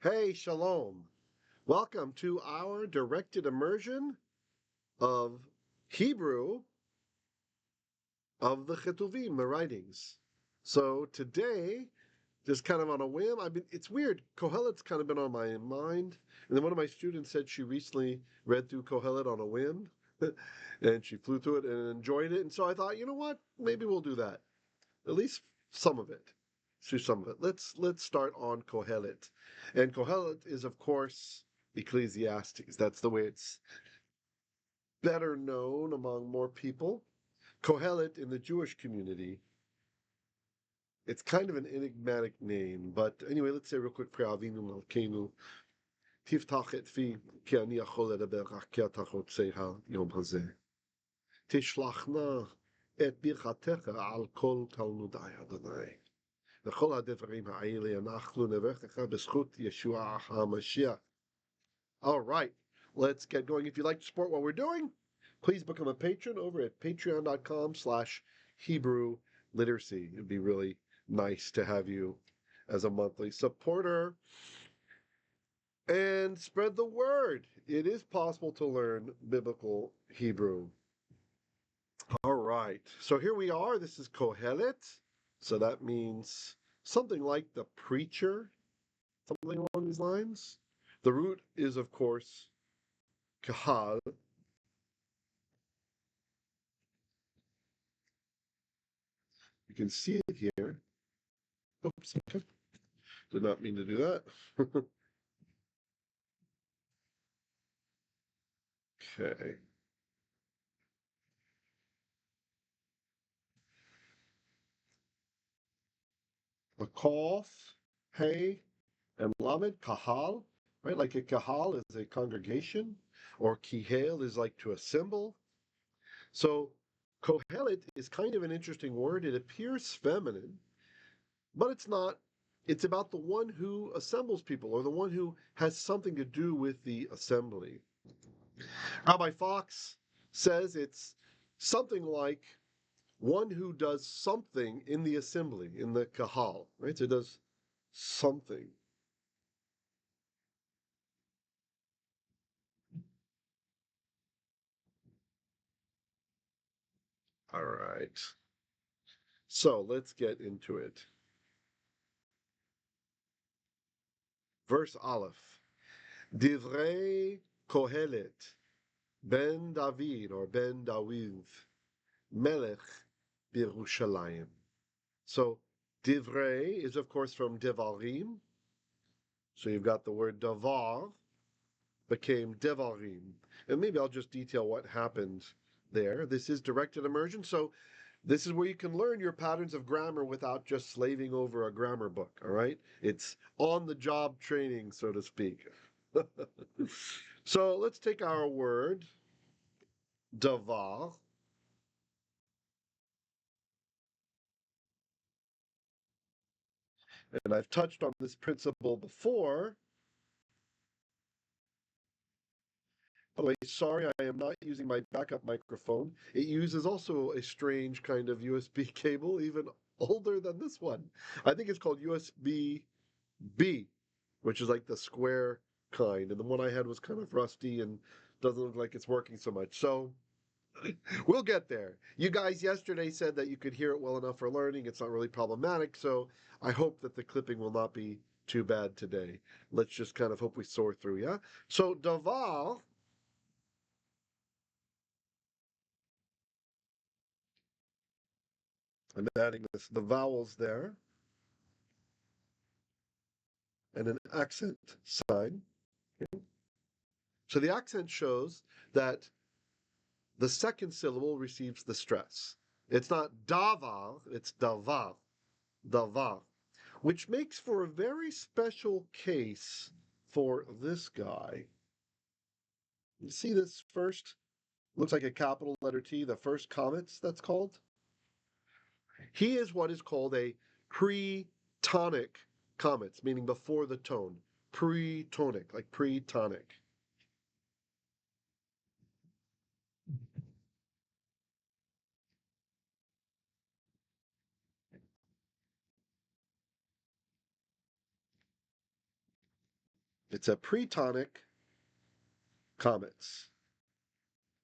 Hey, shalom. Welcome to our directed immersion of Hebrew of the Chetuvim, the writings. So today, just kind of on a whim, it's weird. Kohelet's kind of been on my mind. And then one of my students said she recently read through Kohelet on a whim. And she flew through it and enjoyed it. And so I thought, you know what? Maybe we'll do that. At least some of it. Do some of it. Let's start on Kohelet. And Kohelet is, of course, Ecclesiastes. That's the way it's better known among more people. Kohelet in the Jewish community, it's kind of an enigmatic name. But anyway, let's say real quick, Pre'avinu Malkeinu, Tiftach et fi, ki ani achol edaber ach ki ata chotzei hayom hazeh. Tishlachna et birchatecha al kol talmudai Adonai. וכל הדברים האלה אנחנו נברכך בזכות ישוע המשיח. All right, let's get going. If you'd like to support what we're doing, please become a patron over at patreon.com/Hebrew Literacy. It'd be really nice to have you as a monthly supporter. And spread the word. It is possible to learn biblical Hebrew. All right, so here we are. This is Kohelet. So that means something like the preacher, something along these lines. The root is, of course, kahal. You can see it here. Oops, did not mean to do that. Okay. A kof, hey, and lamed, kahal, right? Like a kahal is a congregation, or kihel is like to assemble. So Kohelet is kind of an interesting word. It appears feminine, but it's not. It's about the one who assembles people, or the one who has something to do with the assembly. Rabbi Fox says it's something like one who does something in the assembly, in the kahal, right? So it does something. All right. So let's get into it. Verse Aleph. Divrei Qoheleth, ben David or ben Dawiv, melech birushalayim. So divrei is, of course, from devarim. So you've got the word davar became devarim. And maybe I'll just detail what happened there. This is directed immersion. So this is where you can learn your patterns of grammar without just slaving over a grammar book, all right? It's on-the-job training, so to speak. So let's take our word, davar. And I've touched on this principle before. By the way, sorry, I am not using my backup microphone. It uses also a strange kind of USB cable, even older than this one. I think it's called USB-B, which is like the square kind. And the one I had was kind of rusty and doesn't look like it's working so much. So we'll get there. You guys yesterday said that you could hear it well enough for learning. It's not really problematic. So I hope that the clipping will not be too bad today. Let's just kind of hope we soar through, yeah? So davar. I'm adding the vowels there and an accent sign. Okay. So the accent shows that the second syllable receives the stress. It's not davar, it's davar, davar, which makes for a very special case for this guy. You see this first, looks like a capital letter T, the first Qamets that's called? He is what is called a Pretonic Qamets, meaning before the tone. Pretonic, like pretonic. It's a Pretonic Qamets.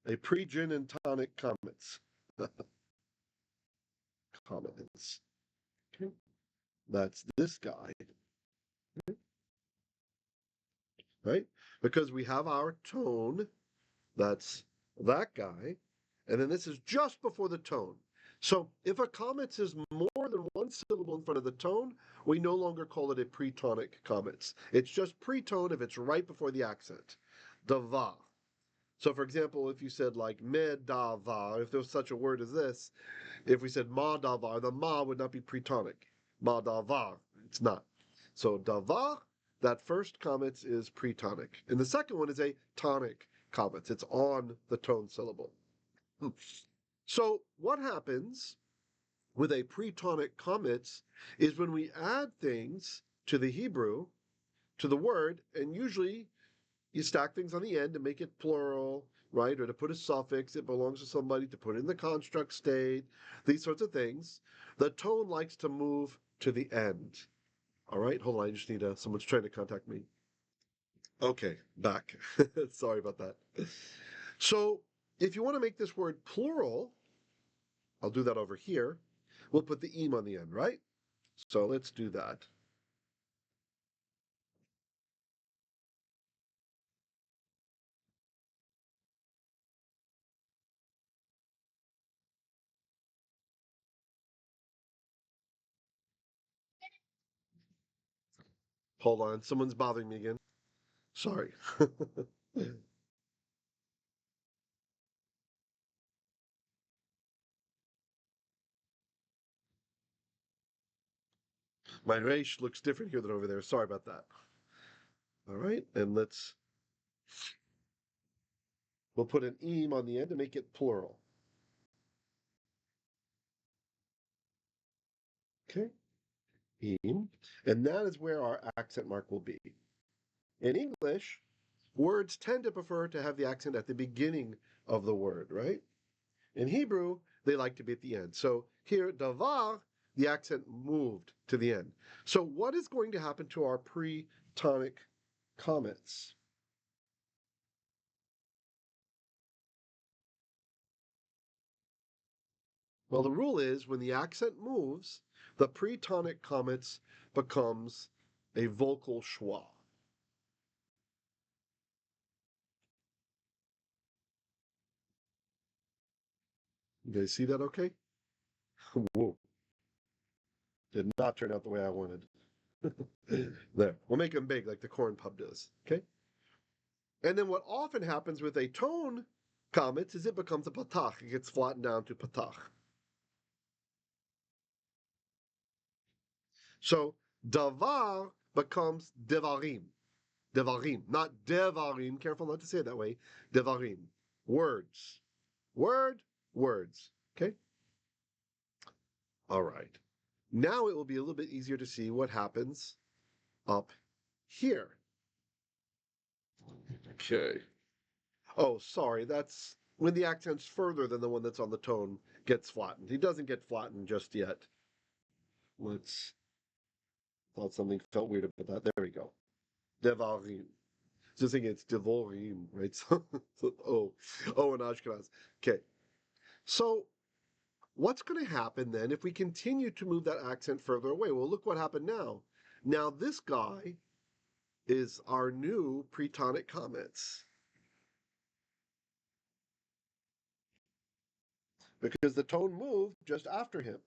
A pre-gin and tonic Qamets. Qamets. Okay. That's this guy. Right? Because we have our tone, that's that guy, and then this is just before the tone. So if a Qamets is more than one syllable in front of the tone, we no longer call it a Pretonic Qamets. It's just pre-tone if it's right before the accent. Davar. So for example, if you said like me davar, if there was such a word as this, if we said ma davar, the ma would not be pretonic. Ma davar, it's not. So davar, that first Qamets is pretonic. And the second one is a tonic Qamets. It's on the tone syllable. So what happens with a pretonic Qamets is when we add things to the Hebrew, to the word, and usually you stack things on the end to make it plural, right? Or to put a suffix, it belongs to somebody, to put it in the construct state, these sorts of things. The tone likes to move to the end. All right, hold on, I just need someone's trying to contact me. Okay, back. Sorry about that. So if you want to make this word plural, I'll do that over here. We'll put the im on the end, right? So let's do that. Hold on, someone's bothering me again. Sorry. My resh looks different here than over there. Sorry about that. All right, and we'll put an im on the end to make it plural. Okay, im, and that is where our accent mark will be. In English, words tend to prefer to have the accent at the beginning of the word, right? In Hebrew, they like to be at the end. So here, davar, the accent moved to the end. So what is going to happen to our pre-tonic Qamets? Well, the rule is when the accent moves, the pretonic Qamets becomes a vocal shewa. You guys see that okay? Whoa. Did not turn out the way I wanted. There. We'll make them big like the corn pub does. Okay? And then what often happens with a tone Qamets is it becomes a patach. It gets flattened down to patach. So davar becomes devarim. Devarim. Not devarim. Careful not to say it that way. Devarim. Words. Word, words. Okay? All right. Now it will be a little bit easier to see what happens up here. Okay. Oh, sorry. That's when the accent's further than the one that's on the tone gets flattened. He doesn't get flattened just yet. Let's. Thought something felt weird about that. There we go. Devarim. Just thinking it's devorim, right? Oh, and Ashkenaz. Okay. So what's going to happen then if we continue to move that accent further away? Well, look what happened now. Now this guy is our new Pretonic Qamets. Because the tone moved just after him.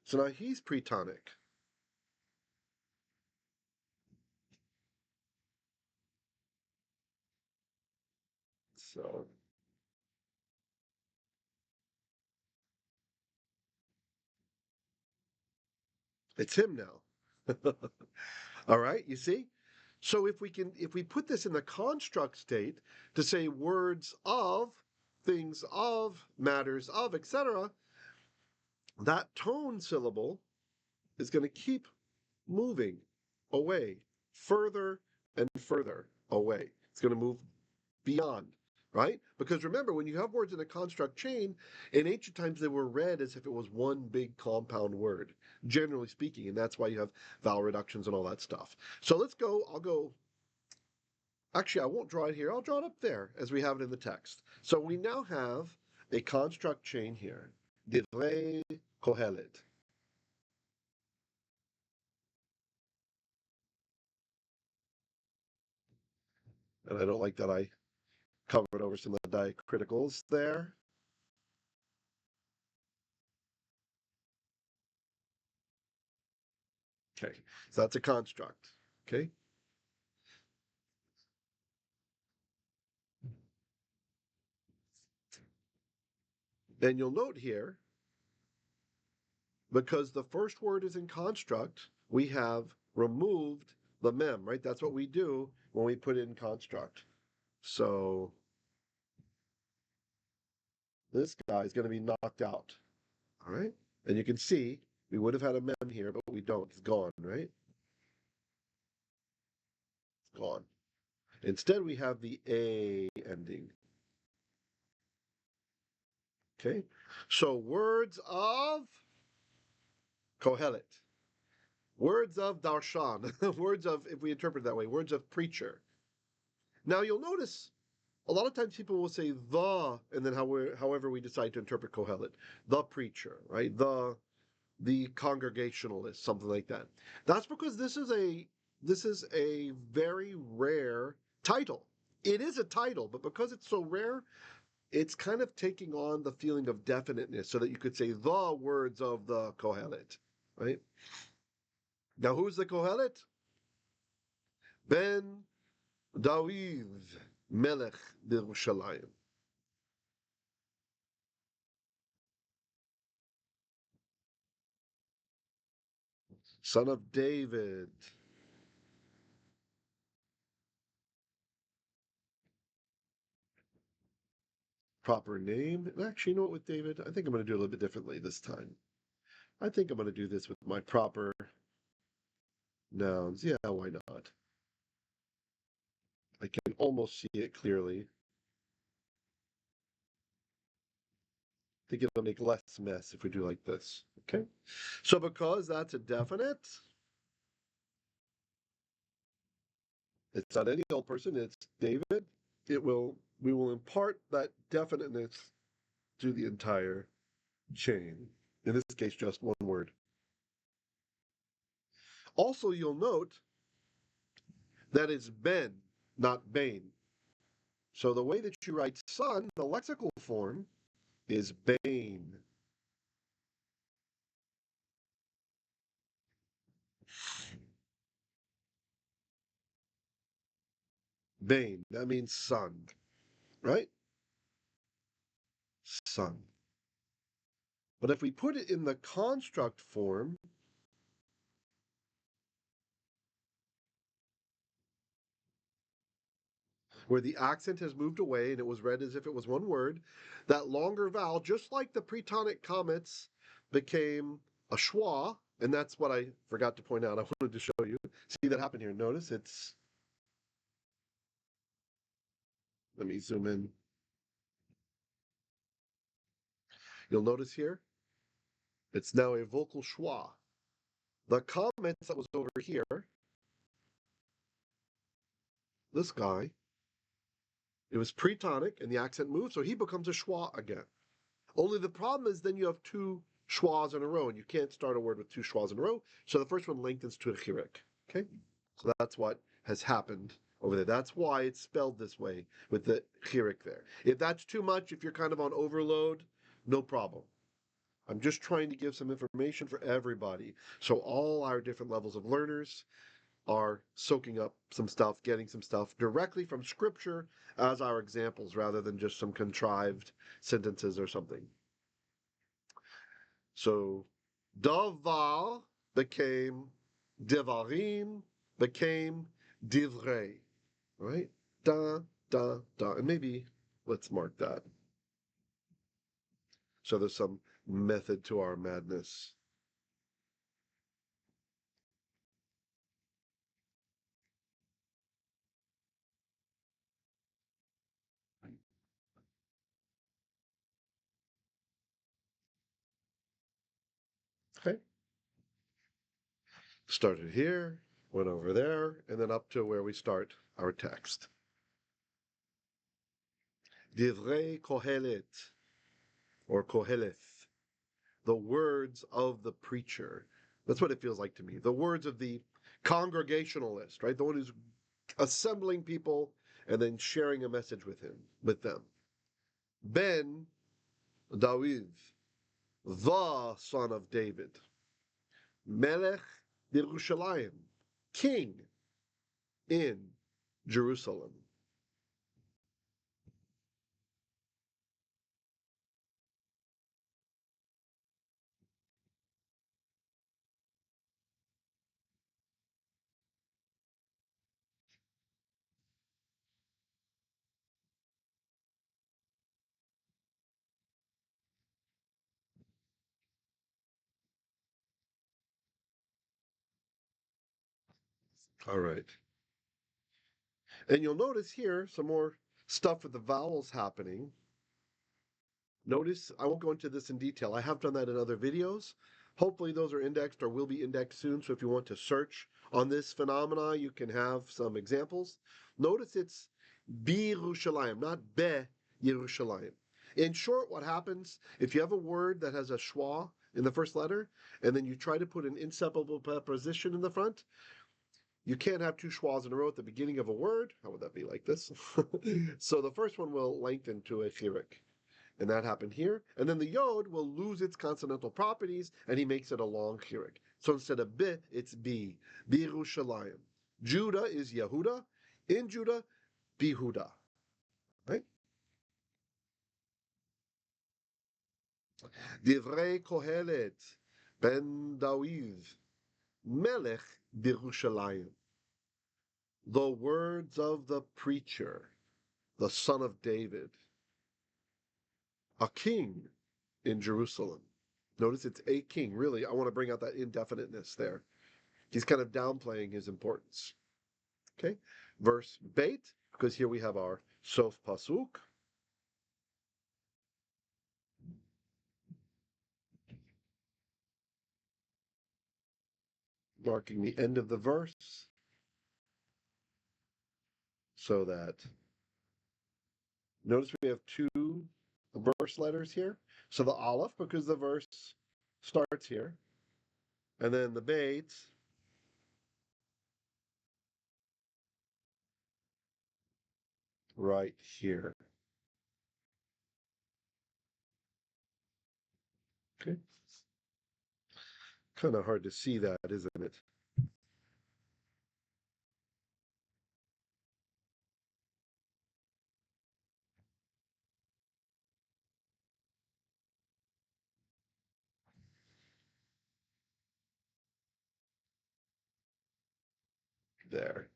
So now he's Pretonic. So it's him now. All right, you see? So if we put this in the construct state to say words of, things of, matters of, etc., that tone syllable is going to keep moving away, further and further away. It's going to move beyond, right? Because remember, when you have words in a construct chain, in ancient times they were read as if it was one big compound word. generally speaking, and that's why you have vowel reductions and all that stuff. So let's go. I'll go. Actually, I won't draw it here. I'll draw it up there as we have it in the text. So we now have a construct chain here. Divrei Kohelet. And I don't like that I covered over some of the diacriticals there. Okay, so that's a construct. Okay. And you'll note here, because the first word is in construct, we have removed the mem, right? That's what we do when we put in construct. So this guy is going to be knocked out. All right. And you can see we would have had a mem here, but we don't. It's gone, right? It's gone. Instead, we have the A ending. Okay. So words of Kohelet. Words of darshan. Words of, if we interpret it that way, words of preacher. Now you'll notice a lot of times people will say the, and then however we decide to interpret Kohelet, the preacher, right? The congregationalist, something like that. That's because this is a very rare title. It is a title, but because it's so rare, it's kind of taking on the feeling of definiteness, so that you could say the words of the Kohelet, right? Now, who's the Kohelet? Ben David Melech Birushalayim. Son of David. Proper name. And actually, you know what, with David? I think I'm going to do a little bit differently this time. I think I'm going to do this with my proper nouns. Yeah, why not? I can almost see it clearly. I think it'll make less mess if we do like this. Okay? So because that's a definite, it's not any old person, it's David. We will impart that definiteness to the entire chain. In this case, just one word. Also, you'll note that it's Ben, not Bane. So the way that you write son, the lexical form, is Bane. Bane, that means son, right? Son. But if we put it in the construct form, where the accent has moved away and it was read as if it was one word, that longer vowel, just like the Pretonic Qamets, became a schwa, and that's what I forgot to point out. I wanted to show you. See that happen here. Notice it's, let me zoom in. You'll notice here, it's now a vocal shewa. The Qamets that was over here, this guy, it was pretonic and the accent moved, so he becomes a schwa again. Only the problem is then you have two schwas in a row, and you can't start a word with two schwas in a row. So the first one lengthens to a chireq. Okay? So that's what has happened over there. That's why it's spelled this way with the chireq there. If that's too much, if you're kind of on overload, no problem. I'm just trying to give some information for everybody. So all our different levels of learners are soaking up some stuff, getting some stuff directly from scripture as our examples rather than just some contrived sentences or something. So davar became devarim, became divrei, right? Da, da, da. And maybe let's mark that. So there's some method to our madness. Okay. Started here, went over there, and then up to where we start our text. Divrei Kohelet, or Qoheleth, the words of the preacher. That's what it feels like to me. The words of the congregationalist, right? The one who's assembling people and then sharing a message with them. Ben David, the son of David, Melech Birushalayim, king in Jerusalem. All right. And you'll notice here some more stuff with the vowels happening. Notice, I won't go into this in detail. I have done that in other videos. Hopefully those are indexed or will be indexed soon. So if you want to search on this phenomena, you can have some examples. Notice it's birushalayim, not be Yerushalayim. In short, what happens if you have a word that has a schwa in the first letter, and then you try to put an inseparable preposition in the front, you can't have two schwas in a row at the beginning of a word. How would that be like this? So the first one will lengthen to a chireq. And that happened here. And then the yod will lose its consonantal properties, and he makes it a long chireq. So instead of bi, it's bi. Birushalayim. Judah is Yehuda. In Judah, Bihuda. Right? Divrei Kohelet, ben David, melech Birushalayim. The words of the preacher, the son of David, a king in Jerusalem. Notice it's a king. Really, I want to bring out that indefiniteness there. He's kind of downplaying his importance. Okay, verse bait, because here we have our sof pasuk. Marking the end of the verse, so that notice we have two verse letters here. So the aleph, because the verse starts here, and then the bait right here. Okay, kind of hard to see that, isn't it? There.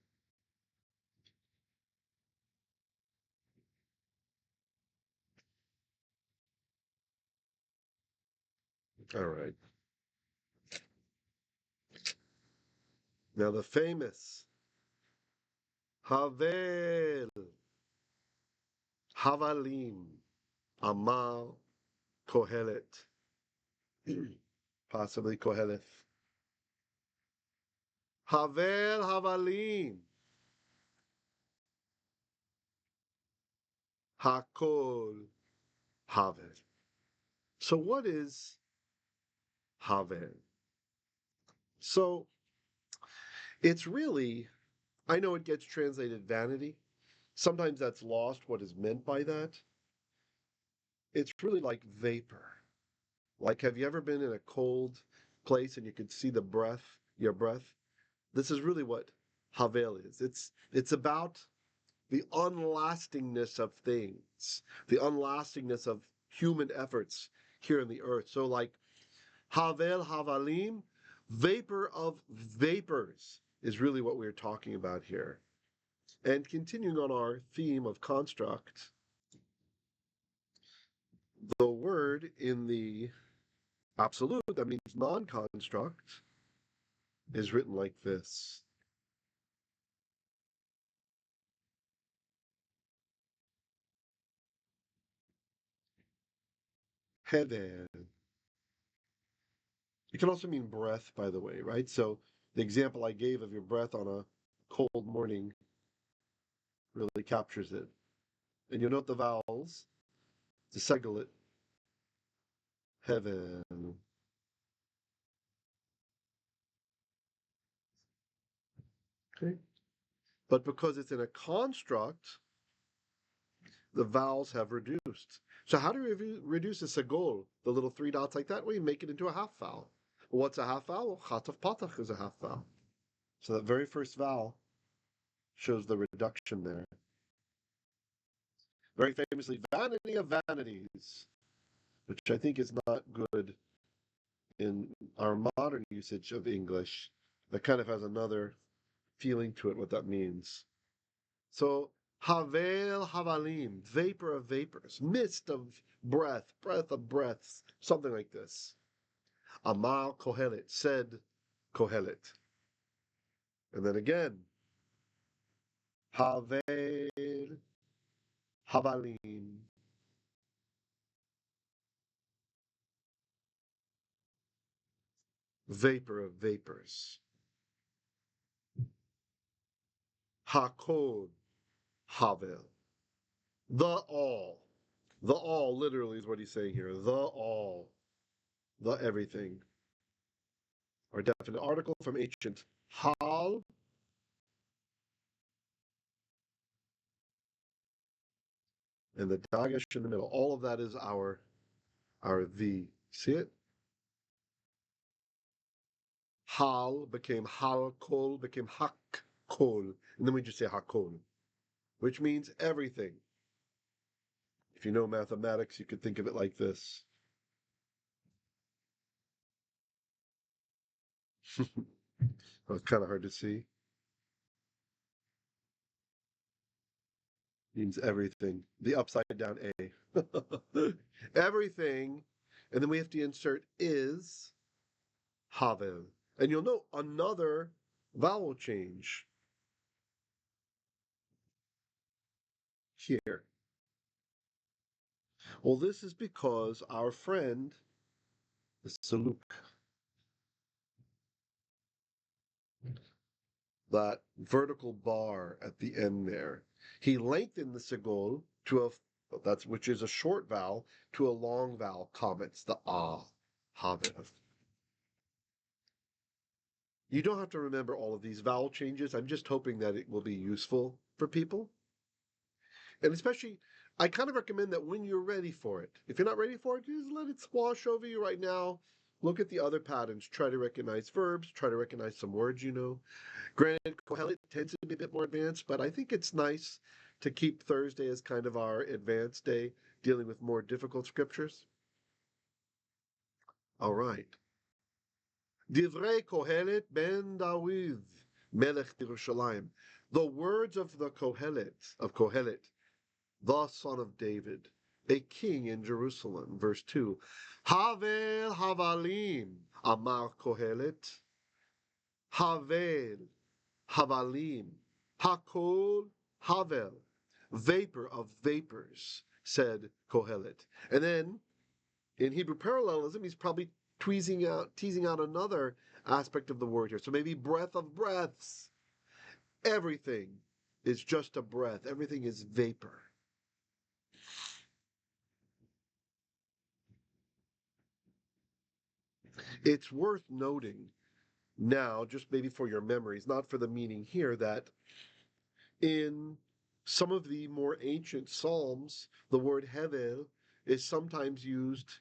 All right. Now the famous Havel, Havalim, Amal, Kohelet, possibly Koheleth. Havel, Havalim, Hakol, Havel. So what is Havel? So it's really, I know it gets translated vanity. Sometimes that's lost what is meant by that. It's really like vapor. Like, have you ever been in a cold place and you could see the breath, your breath? This is really what Havel is. It's about the unlastingness of things, the unlastingness of human efforts here on the earth. So, like Havel Havalim, vapor of vapors is really what we're talking about here. And continuing on our theme of construct, the word in the absolute, that means non-construct, is written like this. Heder. It can also mean breath, by the way, right? So The example I gave of your breath on a cold morning really captures it. And you'll note the vowels, the seghol, heaven. Okay. But because it's in a construct, the vowels have reduced. So how do we reduce a seghol, the little three dots like that? Well, you make it into a half vowel. Well, what's a half vowel? Well, chat of patach is a half vowel. So that very first vowel shows the reduction there. Very famously, vanity of vanities, which I think is not good in our modern usage of English. That kind of has another feeling to it, what that means. So, havel havalim, vapor of vapors, mist of breath, breath of breaths, something like this. Amal Kohelet, said Kohelet. And then again, havel havalim. Vapor of vapors. Hakod havel. The all. The all literally is what he's saying here. The all. The everything. Our definite article from ancient hal. And the dagesh in the middle. All of that is our V. See it? Hal became hal kol, became hak kol. And then we just say hakol, which means everything. If you know mathematics, you could think of it like this. It's kind of hard to see. Means everything. The upside down A. Everything. And then we have to insert is havel. And you'll note another vowel change here. Well, this is because our friend, the saluk, that vertical bar at the end there, he lengthened the seghol to which is a short vowel, to a long vowel, qamets, the havel. You don't have to remember all of these vowel changes. I'm just hoping that it will be useful for people. And especially, I kind of recommend that when you're ready for it, if you're not ready for it, just let it squash over you right now. Look at the other patterns. Try to recognize verbs. Try to recognize some words you know. Granted, Kohelet tends to be a bit more advanced, but I think it's nice to keep Thursday as kind of our advanced day, dealing with more difficult scriptures. All right. Divrei Kohelet ben David, melech Yerushalayim. The words of the Kohelet, the son of David, a king in Jerusalem. Verse 2. Havel havalim, amar Kohelet. Havel havalim, hakol havel, vapor of vapors, said Kohelet. And then, in Hebrew parallelism, he's probably teasing out another aspect of the word here. So maybe breath of breaths. Everything is just a breath. Everything is vapor. It's worth noting now, just maybe for your memories, not for the meaning here, that in some of the more ancient Psalms, the word hevel is sometimes used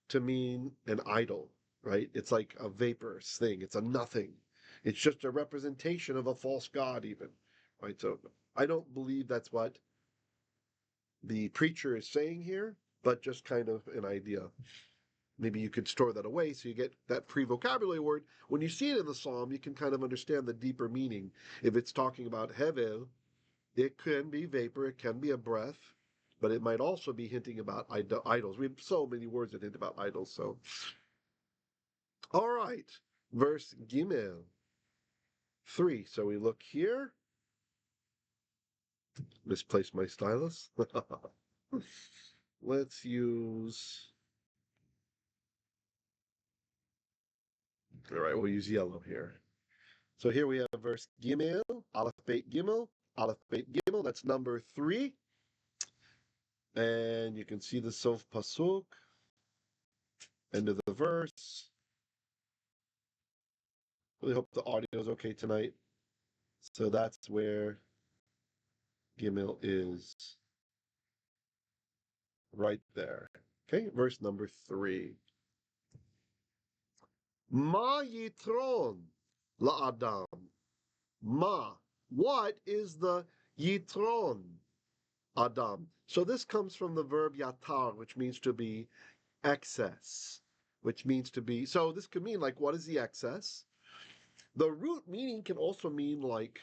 to mean an idol, right? It's like a vaporous thing. It's a nothing. It's just a representation of a false god, even, right? So I don't believe that's what the preacher is saying here, but just kind of an idea. Maybe you could store that away so you get that free vocabulary word. When you see it in the psalm, you can kind of understand the deeper meaning. If it's talking about hevel, it can be vapor, it can be a breath, but it might also be hinting about idols. We have so many words that hint about idols. So, all right, verse Gimel 3. So we look here. Misplaced my stylus. Let's use. All right, we'll use yellow here. So here we have verse Gimel, Aleph Beit Gimel, Aleph Beit Gimel. That's number 3. And you can see the Sof Pasuk, end of the verse. Really hope the audio is okay tonight. So that's where Gimel is right there. Okay, verse number 3. Ma yitron la'adam. Ma. What is the yitron? Adam. So this comes from the verb yatar, which means to be excess, which means to be. So this could mean like, what is the excess? The root meaning can also mean like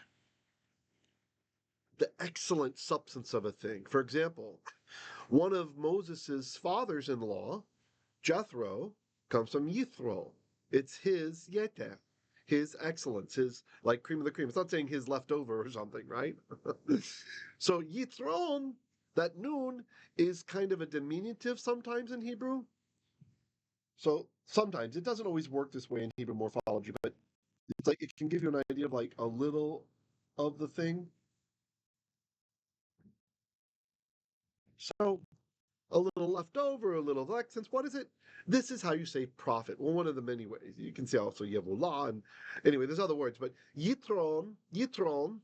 the excellent substance of a thing. For example, one of Moses's fathers-in-law, Jethro, comes from Yithro. It's his yeter, his excellence, his like cream of the cream. It's not saying his leftover or something, right? So Yithron, that noon, is kind of a diminutive sometimes in Hebrew. So sometimes it doesn't always work this way in Hebrew morphology, but it's like it can give you an idea of like a little of the thing. So a little left over, a little lengthens. What is it? This is how you say prophet. Well, one of the many ways. You can say also Yevulah, and anyway, there's other words, but Yitron, Yitron,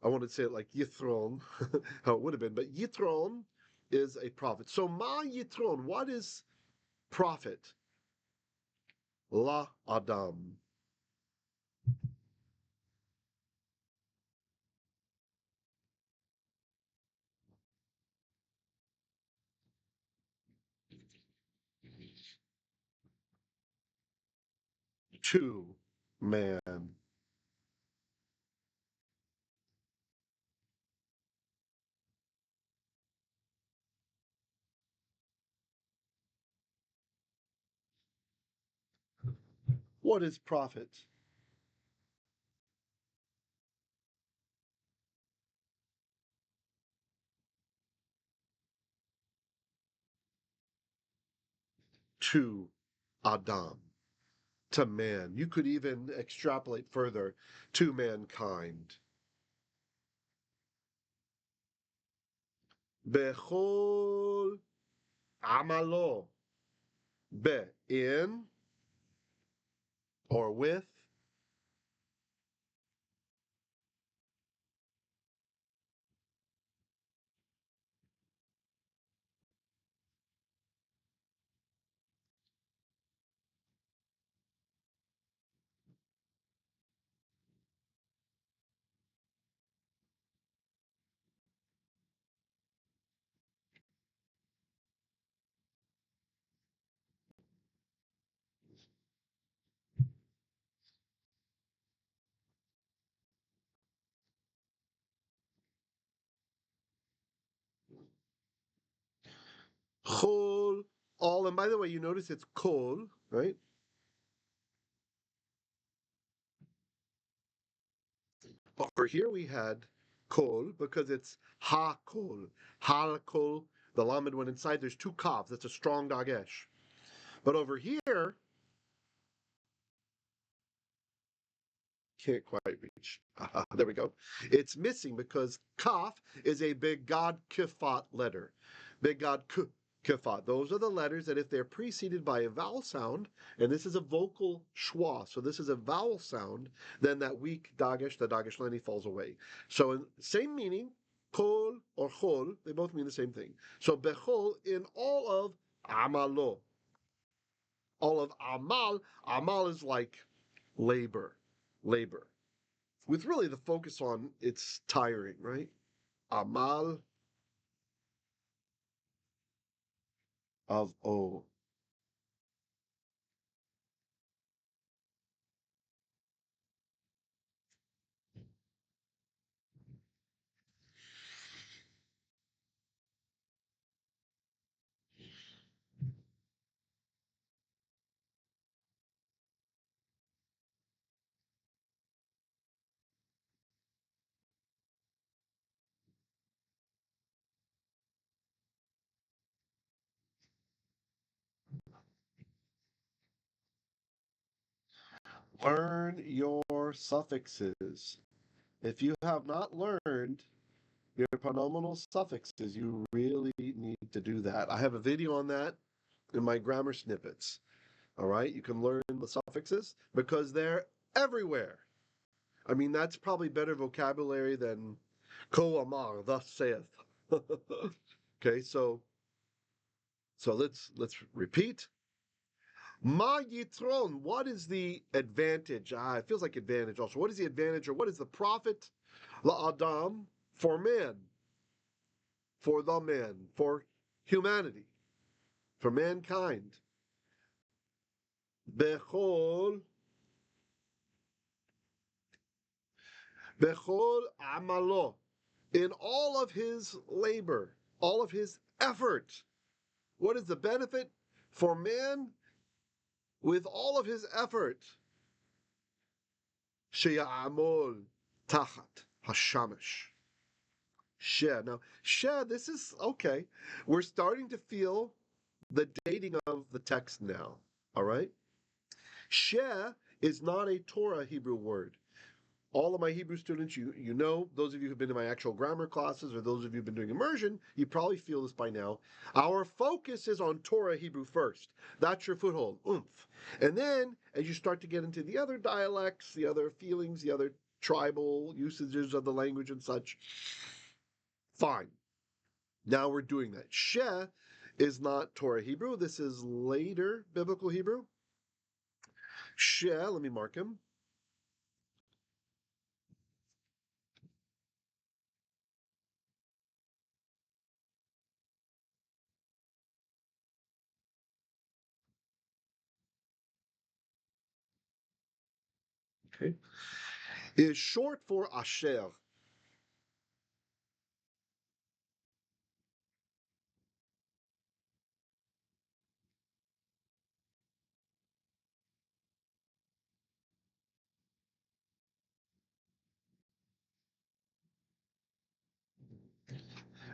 I wanted to say it like Yithron, how it would have been, but Yitron is a prophet. So Ma Yitron, what is prophet? La Adam. To man. What is prophet? To Adam. To man. You could even extrapolate further to mankind. Bechol amalo. Be, in or with. Chol, all. And by the way, you notice it's kol, right? Over here we had kol because it's ha kol. Ha kol, the lamed went inside. There's 2 kavs. That's a strong dagesh. But over here, can't quite reach. There we go. It's missing because kaf is a BeGaD KePhaT letter. BeGaD KePhaT. Those are the letters that if they're preceded by a vowel sound, and this is a vocal shewa, so this is a vowel sound, then that weak dagesh, the dagesh leni, falls away. So in same meaning, kol or chol, they both mean the same thing. So bechol in all of amalo. All of amal, amal is like labor, labor, with really the focus on it's tiring, right? Amal of O. Learn your suffixes. If you have not learned your pronominal suffixes, you really need to do that. I have a video on that in my grammar snippets. All right, you can learn the suffixes because they're everywhere. I mean, that's probably better vocabulary than ko amar, thus saith. Okay, so let's repeat. Ma yitron, what is the advantage? It feels like advantage also. What is the advantage or what is the profit? La adam, for man, for the man, for humanity, for mankind. Bechol, bechol amalo, in all of his labor, all of his effort. What is the benefit for man with all of his effort? Sheya'amol tachat hashamash. She. Now, she, this is okay. We're starting to feel the dating of the text now. All right? She is not a Torah Hebrew word. All of my Hebrew students, you know, those of you who've been in my actual grammar classes or those of you who've been doing immersion, you probably feel this by now. Our focus is on Torah Hebrew first. That's your foothold, oomph. And then, as you start to get into the other dialects, the other feelings, the other tribal usages of the language and such, fine. Now we're doing that. She is not Torah Hebrew. This is later biblical Hebrew. She, let me mark him. Okay. Is short for Asher.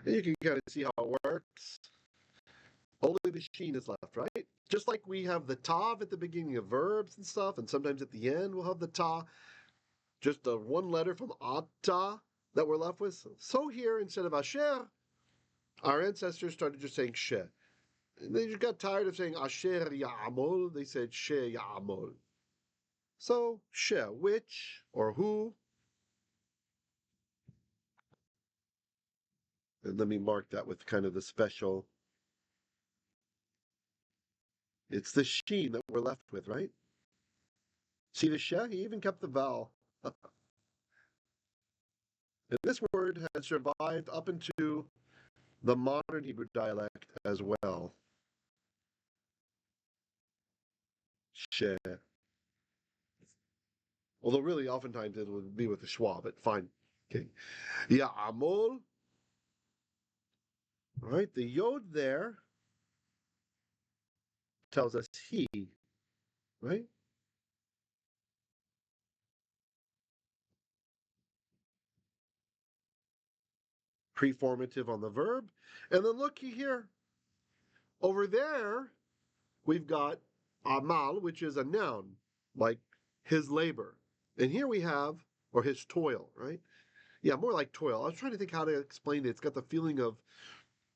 And you can kind of see how it works. Only the sheen is left, right? Just like we have the tav at the beginning of verbs and stuff, and sometimes at the end we'll have the ta, just a one letter from ata that we're left with. So here, instead of asher, our ancestors started just saying she. And they just got tired of saying asher ya'amol. They said she ya'amol. So she, which or who. And let me mark that with kind of the special. It's the sheen that we're left with, right? See the she? He even kept the vowel. And this word has survived up into the modern Hebrew dialect as well. She. Although really oftentimes it would be with the schwa, but fine. Okay. Ya'amol. All right, the yod there tells us he, right? Preformative on the verb. And then look here. Over there, we've got amal, which is a noun, like his labor. And here we have, or his toil, right? Yeah, more like toil. I was trying to think how to explain it. It's got the feeling of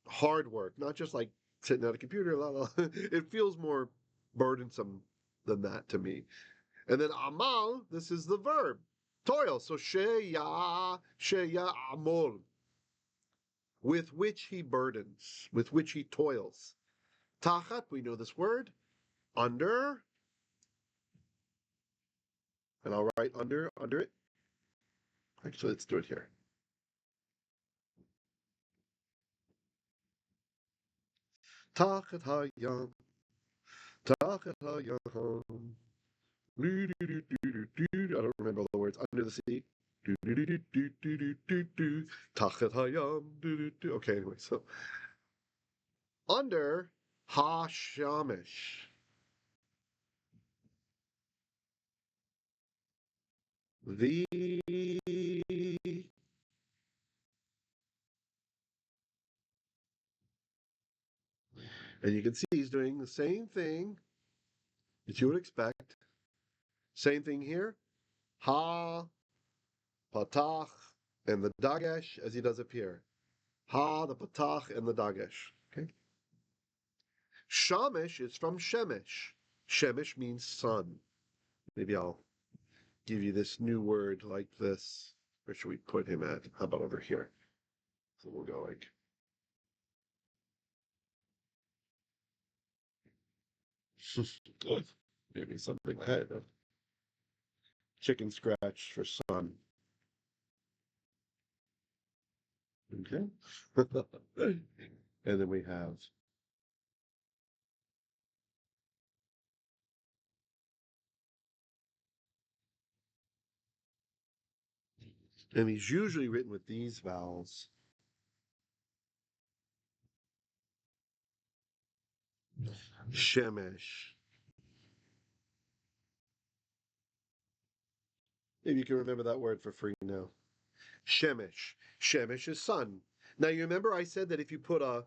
hard work, not just like sitting at a computer. La, la. It feels more burdensome than that to me. And then amal, this is the verb, toil. So sheya amol, with which he burdens, with which he toils. Tachat, we know this word, under, and I'll write under it. Actually, let's do it here. Tachat hayam, tachat hayam. I don't remember all the words. Under the sea. Tachat hayam. Okay, anyway, so under hashamish. The and you can see he's doing the same thing that you would expect. Same thing here. Ha, patach, and the dagesh as he does up here. Ha, the patach, and the dagesh. Okay. Shamish is from shemesh. Shemesh means sun. Maybe I'll give you this new word like this. Where should we put him at? How about over here? So we'll go like maybe something like that. Chicken scratch for sun. Okay. And then we have and he's usually written with these vowels. Shemesh. Maybe you can remember that word for free now. Shemesh. Shemesh is sun. Now you remember I said that if you put a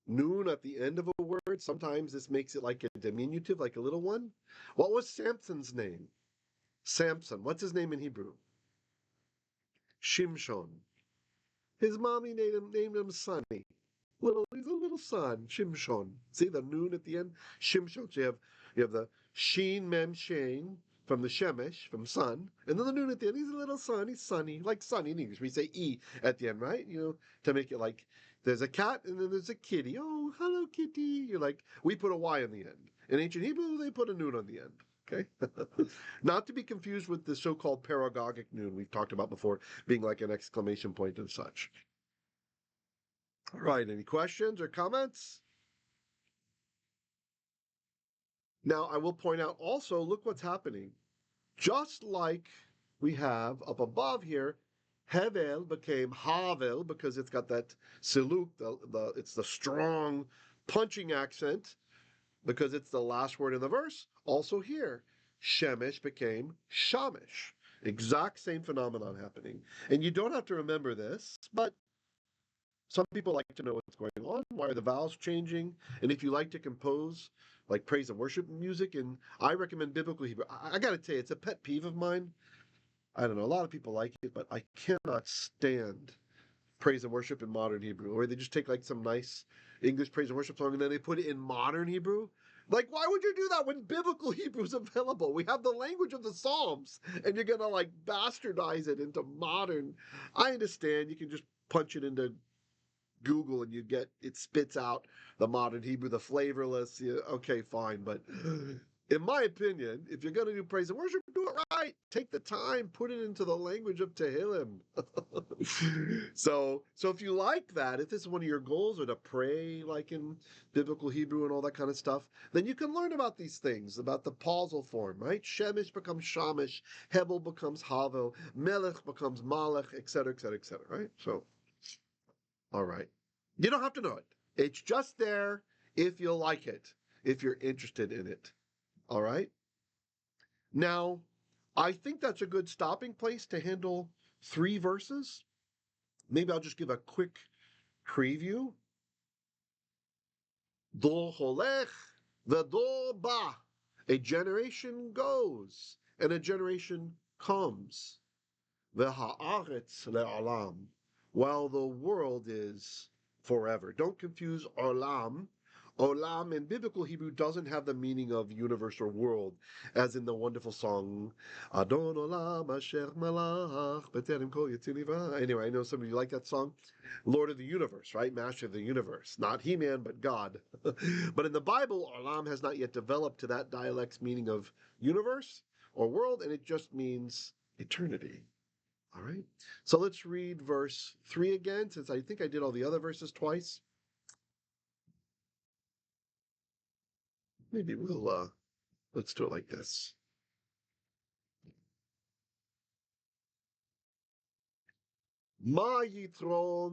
noon at the end of a word, sometimes this makes it like a diminutive, like a little one. What was Samson's name? Samson. What's his name in Hebrew? Shimshon. His mommy named him Sonny. He's a little son, Shimshon. See the noon at the end? Shimshon. So you have the Sheen Mem Shane from the Shemesh, from sun, and then the noon at the end. He's a little son. He's sunny, like sunny in English. We say E at the end, right? To make it like there's a cat and then there's a kitty. Oh, hello, kitty. You're like, we put a Y on the end. In ancient Hebrew, they put a noon on the end. Okay? Not to be confused with the so-called paragogic noon we've talked about before, being like an exclamation point and such. All right, any questions or comments? Now, I will point out also, look what's happening. Just like we have up above here, Hevel became Havel because it's got that siluk, it's the strong punching accent because it's the last word in the verse. Also here, Shemesh became Shamish. Exact same phenomenon happening. And you don't have to remember this, but some people like to know what's going on. Why are the vowels changing? And if you like to compose like praise and worship music, and I recommend biblical Hebrew. I got to tell you, it's a pet peeve of mine. I don't know. A lot of people like it, but I cannot stand praise and worship in modern Hebrew, or they just take like some nice English praise and worship song and then they put it in modern Hebrew. Like, why would you do that when biblical Hebrew is available? We have the language of the Psalms, and you're gonna like bastardize it into modern. I understand you can just punch it into Google and it spits out the modern Hebrew, the flavorless. Okay, fine, but in my opinion, if you're going to do praise and worship, do it right. Take the time, put it into the language of Tehillim. So if you like that, if this is one of your goals, or to pray like in biblical Hebrew and all that kind of stuff, then you can learn about these things, about the pausal form, right? Shemesh becomes Shamish, Hebel becomes Havel, Melech becomes Malech, etc., etc., etc., right? So, all right. You don't have to know it. It's just there if you like it, if you're interested in it. All right. Now, I think that's a good stopping place to handle 3 verses. Maybe I'll just give a quick preview. Dor holech v'dor ba. A generation goes and a generation comes. V'ha'aretz le'olam. While the world is forever. Don't confuse olam. Olam in biblical Hebrew doesn't have the meaning of universe or world, as in the wonderful song Adon Olam Asher Malach B'Terem Kol Yitziliva. Anyway, I know some of you like that song. Lord of the universe, right? Master of the universe. Not He-Man, but God. But in the Bible, olam has not yet developed to that dialect's meaning of universe or world, and it just means eternity. All right. So let's read verse 3 again, since I think I did all the other verses twice. Maybe let's do it like this. Ma yitron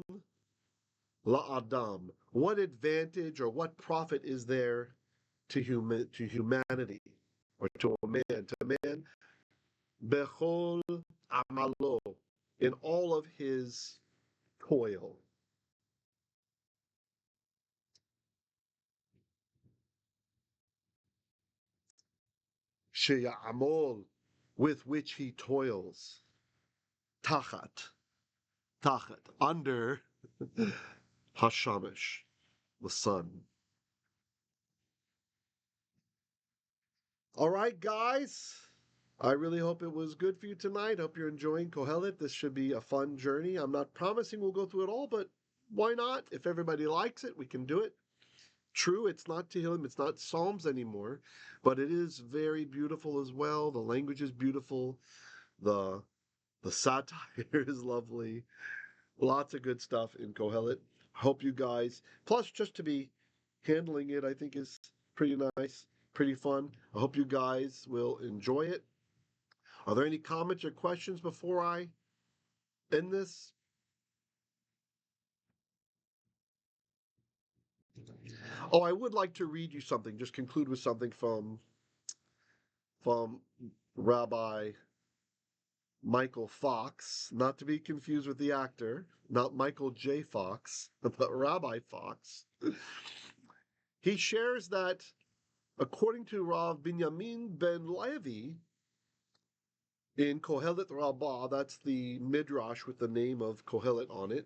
la'adam. What advantage or what profit is there to humanity, or to a man, bechol amalo, in all of his toil. sheya'amol, with which he toils, tachat, under hashamish, the sun. All right, guys. I really hope it was good for you tonight. Hope you're enjoying Kohelet. This should be a fun journey. I'm not promising we'll go through it all, but why not? If everybody likes it, we can do it. True, it's not Tehillim, it's not Psalms anymore, but it is very beautiful as well. The language is beautiful. The satire is lovely. Lots of good stuff in Kohelet. Hope you guys, plus just to be handling it, I think is pretty nice, pretty fun. I hope you guys will enjoy it. Are there any comments or questions before I end this? Oh, I would like to read you something, just conclude with something from Rabbi Michael Fox, not to be confused with the actor, not Michael J. Fox, but Rabbi Fox. He shares that according to Rav Binyamin ben Levi in Qoheleth Rabbah, that's the midrash with the name of Kohelet on it,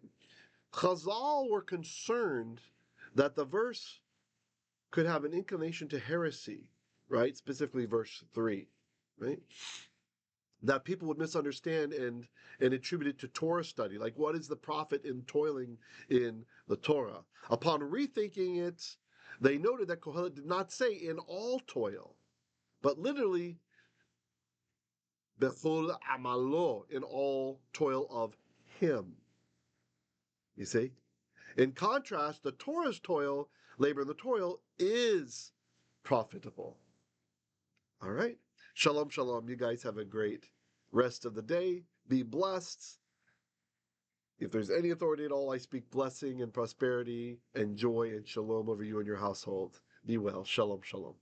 Chazal were concerned that the verse could have an inclination to heresy, right? Specifically verse 3, right? That people would misunderstand and attribute it to Torah study. Like, what is the profit in toiling in the Torah? Upon rethinking it, they noted that Kohelet did not say in all toil, but literally, bechol amalo, in all toil of him. You see? In contrast, the Torah's toil, labor in the toil, is profitable. All right? Shalom, shalom. You guys have a great rest of the day. Be blessed. If there's any authority at all, I speak blessing and prosperity and joy and shalom over you and your household. Be well. Shalom, shalom.